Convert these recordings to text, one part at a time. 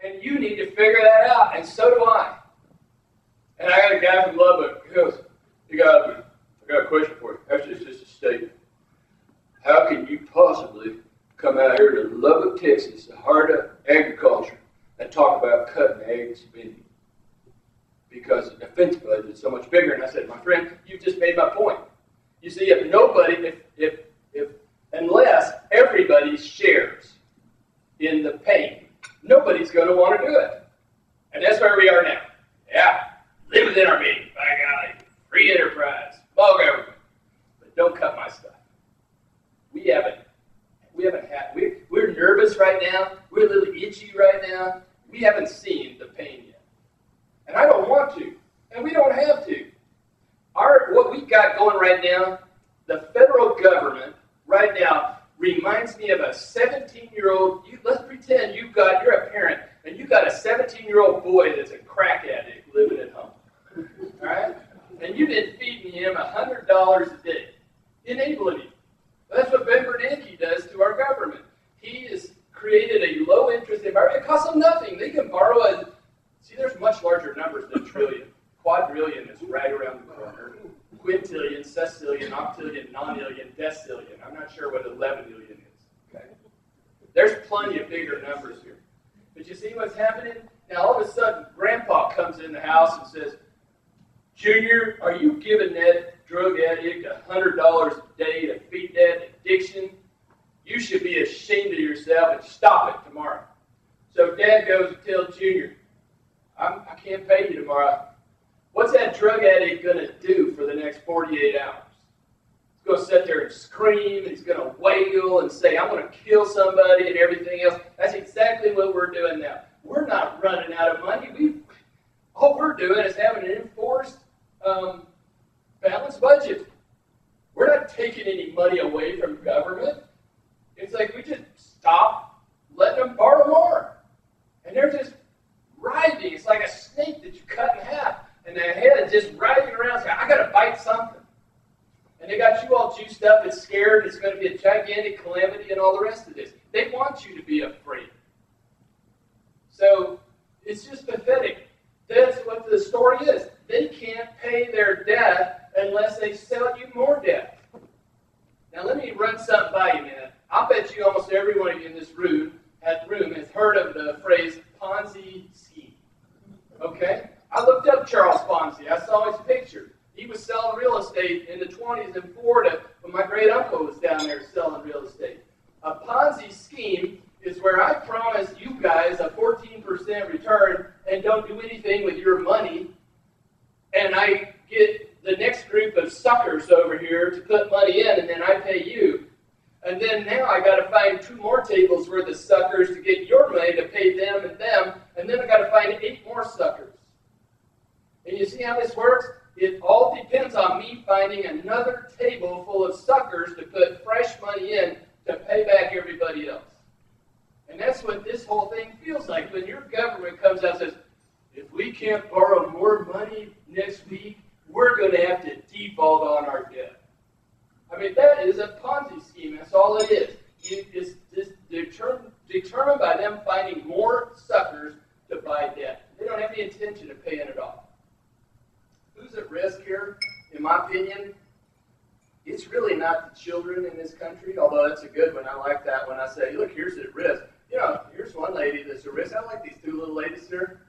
And you need to figure that out, and so do I. And I got a guy from Lubbock who goes, I got a question for you. Actually, it's just a statement. How can you possibly come out here to Lubbock, Texas, the heart of agriculture, and talk about cutting ag spending? Because the defense budget is so much bigger. And I said, my friend, you've just made my point. You see, if nobody, unless everybody shares in the pain, nobody's going to want to do it. And that's where we are now. Yeah, live within our means. By golly, free enterprise, small government. But don't cut my stuff. We're nervous right now. We're a little itchy right now. We haven't seen the pain yet. And I don't want to. And we don't have to. What we've got going right now, the federal government right now reminds me of a 17-year-old. Let's pretend you're a parent, and you've got a 17-year-old boy that's a crack addict living at home. All right? And you've been feeding him $100 a day, enabling him. That's what Ben Bernanke does to our government. He has created a low-interest environment. It costs them nothing. They can borrow there's much larger numbers than trillion. Quadrillion is right around the corner. Quintillion, sestillion, octillion, nonillion, decillion. I'm not sure what 11 million is. Okay? There's plenty of bigger numbers here. But you see what's happening? Now, all of a sudden, Grandpa comes in the house and says, Junior, are you giving that drug addict $100 a day to feed that addiction? You should be ashamed of yourself and stop it tomorrow. So Dad goes and tells Junior, I can't pay you tomorrow. What's that drug addict going to do for the next 48 hours? He's going to sit there and scream, and he's going to wail and say, I'm going to kill somebody and everything else. That's exactly what we're doing now. We're not running out of money. All we're doing is having an enforced, balanced budget. We're not taking any money away from government. It's like we just stop letting them borrow more. And they're just writhing. It's like a snake that you cut in half. And their head is just writhing around saying, I got to bite something. And they got you all juiced up and scared. It's going to be a gigantic calamity and all the rest of this. They want you to be afraid. So it's just pathetic. That's what the story is. They can't pay their debt unless they sell you more debt. Now let me run something by you, man. I'll bet you almost every one of you in this room has heard of the phrase Ponzi scheme. Okay? I looked up Charles Ponzi. I saw his picture. He was selling real estate in the 20s in Florida when my great uncle was down there selling real estate. A Ponzi scheme is where I promise you guys a 14% return and don't do anything with your money, and I get the next group of suckers over here to put money in, and then I pay you. And then now I got to find 2 more tables worth of suckers to get your money to pay them, and then I got to find 8 more suckers. And you see how this works? It all depends on me finding another table full of suckers to put fresh money in to pay back everybody else. And that's what this whole thing feels like when your government comes out and says, if we can't borrow more money next week, we're going to have to default on our debt. I mean, that is a Ponzi scheme. That's all it is. It's just determined by them finding more suckers to buy debt. They don't have the intention of paying it off. Who's at risk here, in my opinion? It's really not the children in this country, although that's a good one. I like that when I say, look, here's at risk. You know, here's one lady that's at risk. I like these 2 little ladies here.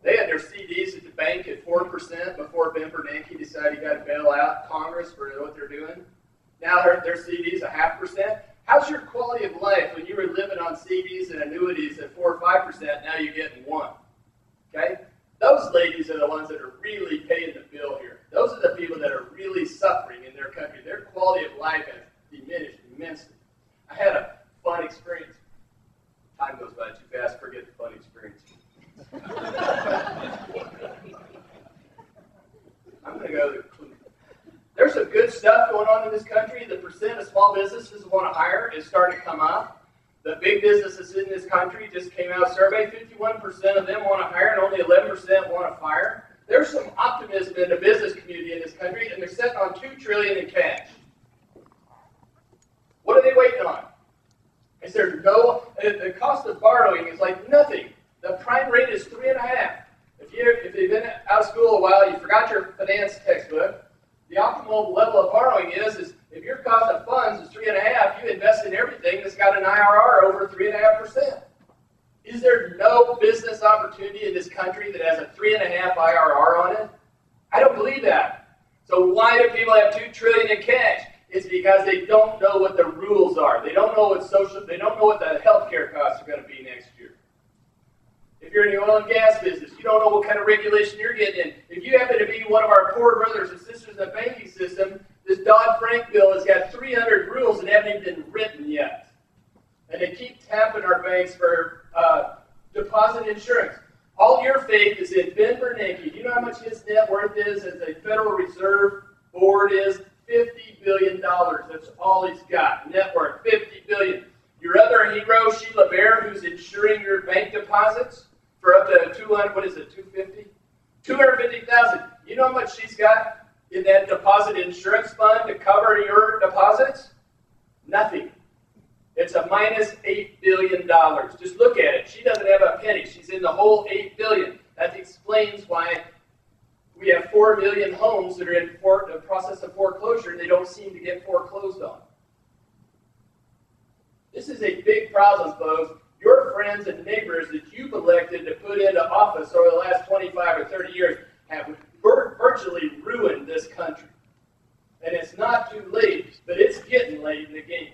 They had their CDs at the bank at 4% before Ben Bernanke decided he got to bail out Congress for what they're doing. Now their CDs 0.5%. How's your quality of life when you were living on CDs and annuities at 4 or 5%? Now you're getting 1. Okay? Those ladies are the ones that are really paying the bill here. Those are the people that are really suffering in their country. Their quality of life has diminished immensely. I had a fun experience. Time goes by too fast, forget the fun experience. I'm going to go to There's some good stuff going on in this country. The percent of small businesses who want to hire is starting to come up. The big businesses in this country just came out a survey. 51% of them want to hire and only 11% want to fire. There's some optimism in the business community in this country, and they're sitting on $2 trillion in cash. What are they waiting on? Is there the cost of borrowing is like nothing. The prime rate is 3.5. If you've been out of school a while, you forgot your finance textbook, the optimal level of borrowing is if your cost of funds is 3.5, you invest in everything that's got an IRR over 3.5%. Is there no business opportunity in this country that has a 3.5 IRR on it? I don't believe that. So why do people have $2 trillion in cash? It's because they don't know what the rules are. They don't know they don't know what the healthcare costs are going to be next year. If you're in the oil and gas business, you don't know what kind of regulation you're getting in. If you happen to be one of our poor brothers and sisters in the banking system, this Dodd-Frank bill has got 300 rules that haven't even been written yet. And they keep tapping our banks for deposit insurance. All your faith is in Ben Bernanke. Do you know how much his net worth is as a Federal Reserve Board is? $50 billion. That's all he's got. Net worth, $50 billion. Your other hero, Sheila Bair, who's insuring your bank deposits for up to 250,000. You know how much she's got in that deposit insurance fund to cover your deposits? Nothing. It's a minus $8 billion. Just look at it. She doesn't have a penny. She's in the whole $8 billion. That explains why we have 4 million homes that are in the process of foreclosure and they don't seem to get foreclosed on. This is a big problem, folks. Your friends and neighbors that you've elected to put into office over the last 25 or 30 years have virtually ruined this country. And it's not too late, but it's getting late in the game.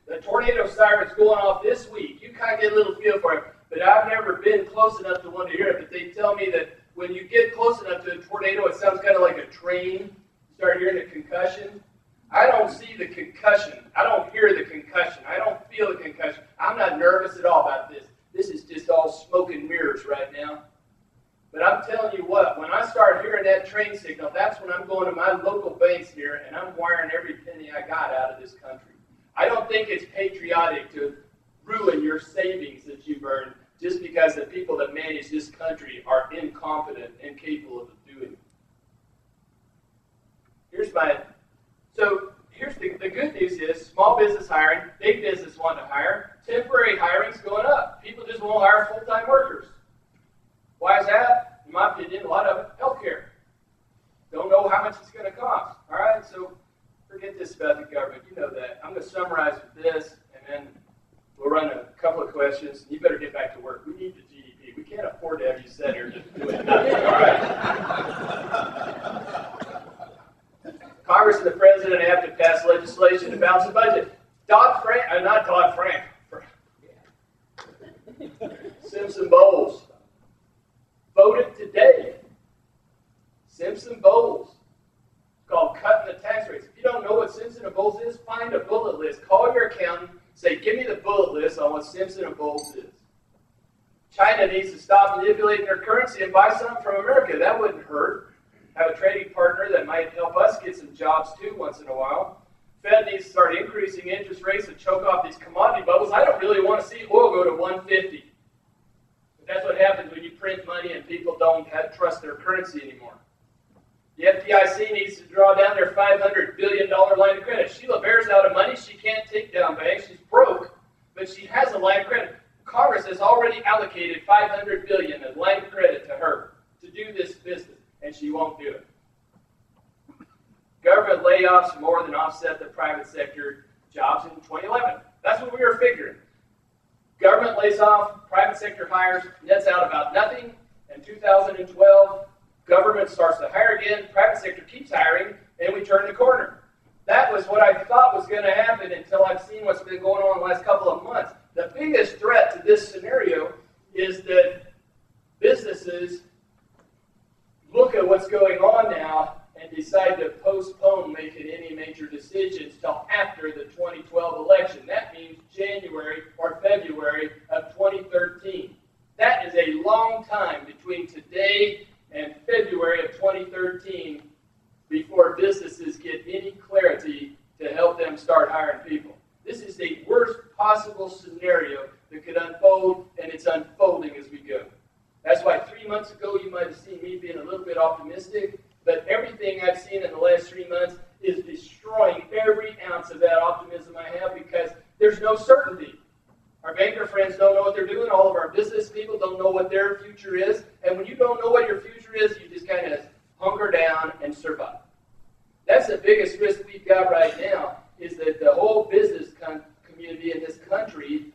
The tornado siren's going off this week. You kind of get a little feel for it, but I've never been close enough to one to hear it. But they tell me that when you get close enough to a tornado, it sounds kind of like a train. You start hearing the concussion. I don't see the concussion. I don't hear the concussion. I don't feel the concussion. I'm not nervous at all about this. This is just all smoke and mirrors right now. But I'm telling you what, when I start hearing that train signal, that's when I'm going to my local banks here and I'm wiring every penny I got out of this country. I don't think it's patriotic to ruin your savings that you've earned just because the people that manage this country are incompetent and incapable of doing it. Here's the good news is small business hiring, big business want to hire, temporary hiring's going up. People just won't hire full-time workers. Why is that? In my opinion, a lot of it, healthcare. Don't know how much it's going to cost. All right, so forget this about the government. You know that. I'm going to summarize with this, and then we'll run a couple of questions. You better get back to work. We need the GDP. We can't afford to have you sit here just doing nothing. All right? Congress and the president have to pass legislation to balance the budget. Simpson-Bowles voted today. Simpson-Bowles. It's called cutting the tax rates. If you don't know what Simpson and Bowles is, find a bullet list. Call your accountant. Say, give me the bullet list on what Simpson and Bowles is. China needs to stop manipulating their currency and buy something from America. That wouldn't hurt. Have a trading partner that might help us get some jobs too once in a while. Fed needs to start increasing interest rates to choke off these commodity bubbles. I don't really want to see oil go to 150. But that's what happens when you print money and people don't trust their currency anymore. The FDIC needs to draw down their $500 billion line of credit. Sheila Bair's out of money. She can't take down banks. She's broke, but she has a line of credit. Congress has already allocated $500 billion of line of credit to her to do this business, and she won't do it. Government layoffs more than offset the private sector jobs in 2011. That's what we were figuring. Government lays off, private sector hires, nets out about nothing. In 2012, government starts to hire again, private sector keeps hiring, and we turn the corner. That was what I thought was going to happen until I've seen what's been going on the last couple of months. The biggest threat to this scenario is that businesses look at what's going on now and decide to postpone making any major decisions till after the 2012 election. That means January or February of 2013. That is a long time between today and February of 2013 before businesses get any clarity to help them start hiring people. This is the worst possible scenario that could unfold, and it's unfolding as we go. That's why 3 months ago you might have seen me being a little bit optimistic, but everything I've seen in the last 3 months is destroying every ounce of that optimism I have, because future is, and when you don't know what your future is, you just kind of hunker down and survive. That's the biggest risk we've got right now, is that the whole business community in this country,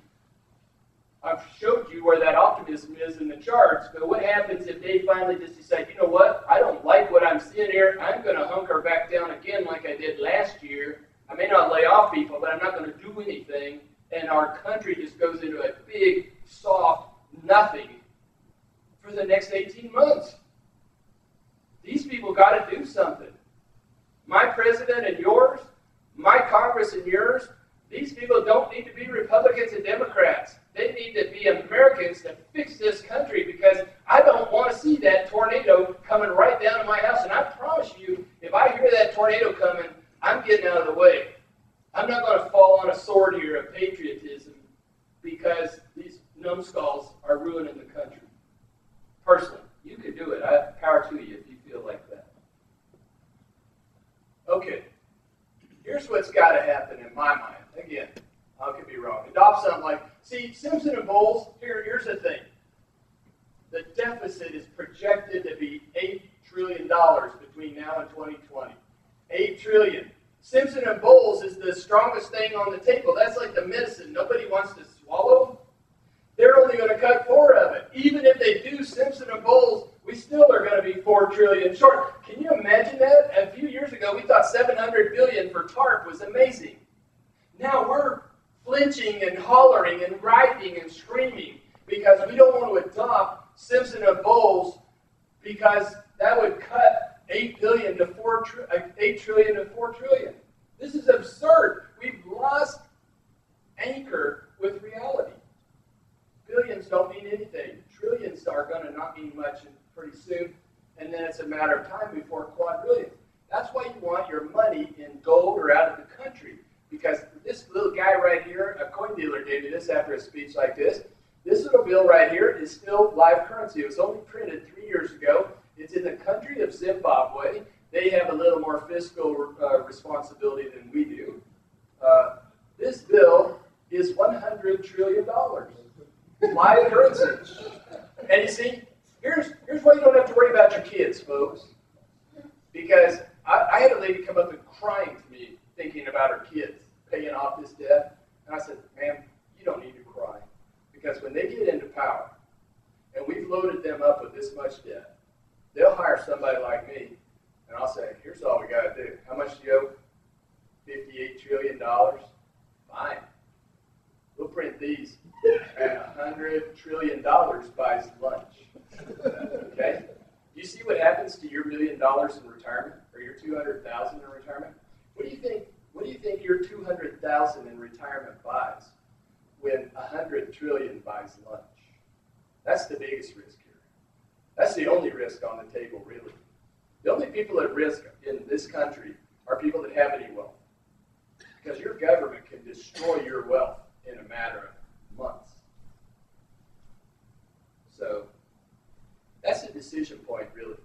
I've showed you where that optimism is in the charts, but what happens if they finally just decide, you know what, I don't like what I'm seeing here, I'm going to hunker back down again like I did last year. I may not lay off people, but I'm not going to do anything, and our country just goes into a big, soft nothing for the next 18 months. These people got to do something. My president and yours, my Congress and yours, these people don't need to be Republicans and Democrats. They need to be Americans to fix this country, because I don't want to see that tornado coming right down to my house. And I promise you, if I hear that tornado coming, I'm getting out of the way. I'm not going to fall on a sword here of patriotism because these numbskulls are ruining the country. Personally, you can do it. I have power to you if you feel like that. Okay, here's what's got to happen in my mind. Again, I could be wrong. Adopt something like, see, Simpson and Bowles, here's the thing. The deficit is projected to be $8 trillion between now and 2020. $8 trillion. Simpson and Bowles is the strongest thing on the table. That's like the medicine nobody wants to swallow. They're only going to cut 4 of it. Even if they do Simpson and Bowles, we still are going to be $4 trillion short. Can you imagine that? A few years ago, we thought $700 billion for TARP was amazing. Now we're flinching and hollering and writhing and screaming because we don't want to adopt Simpson and Bowles, because that would cut $8 trillion to $4 trillion. This is absurd. We've lost anchor with reality. Billions don't mean anything. Trillions are going to not mean much pretty soon, and then it's a matter of time before quadrillion. That's why you want your money in gold or out of the country, because this little guy right here, a coin dealer gave me this after a speech like this. This little bill right here is still live currency. It was only printed 3 years ago. It's in the country of Zimbabwe. They have a little more fiscal responsibility than we do. This bill is $100 trillion. Live currency. And you see, here's why you don't have to worry about your kids, folks. Because I had a lady come up and crying to me, thinking about her kids paying off this debt. And I said, ma'am, you don't need to cry. Because when they get into power, and we've loaded them up with this much debt, they'll hire somebody like me, and I'll say, here's all we got to do. How much do you owe? $58 trillion? Fine. We'll print these, and $100 trillion buys lunch. Okay? Do you see what happens to your $1 million in retirement, or your $200,000 in retirement? What do you think your $200,000 in retirement buys when $100 trillion buys lunch? That's the biggest risk here. That's the only risk on the table, really. The only people at risk in this country are people that have any wealth, because your government can destroy your wealth in a matter of months. So that's a decision point, really.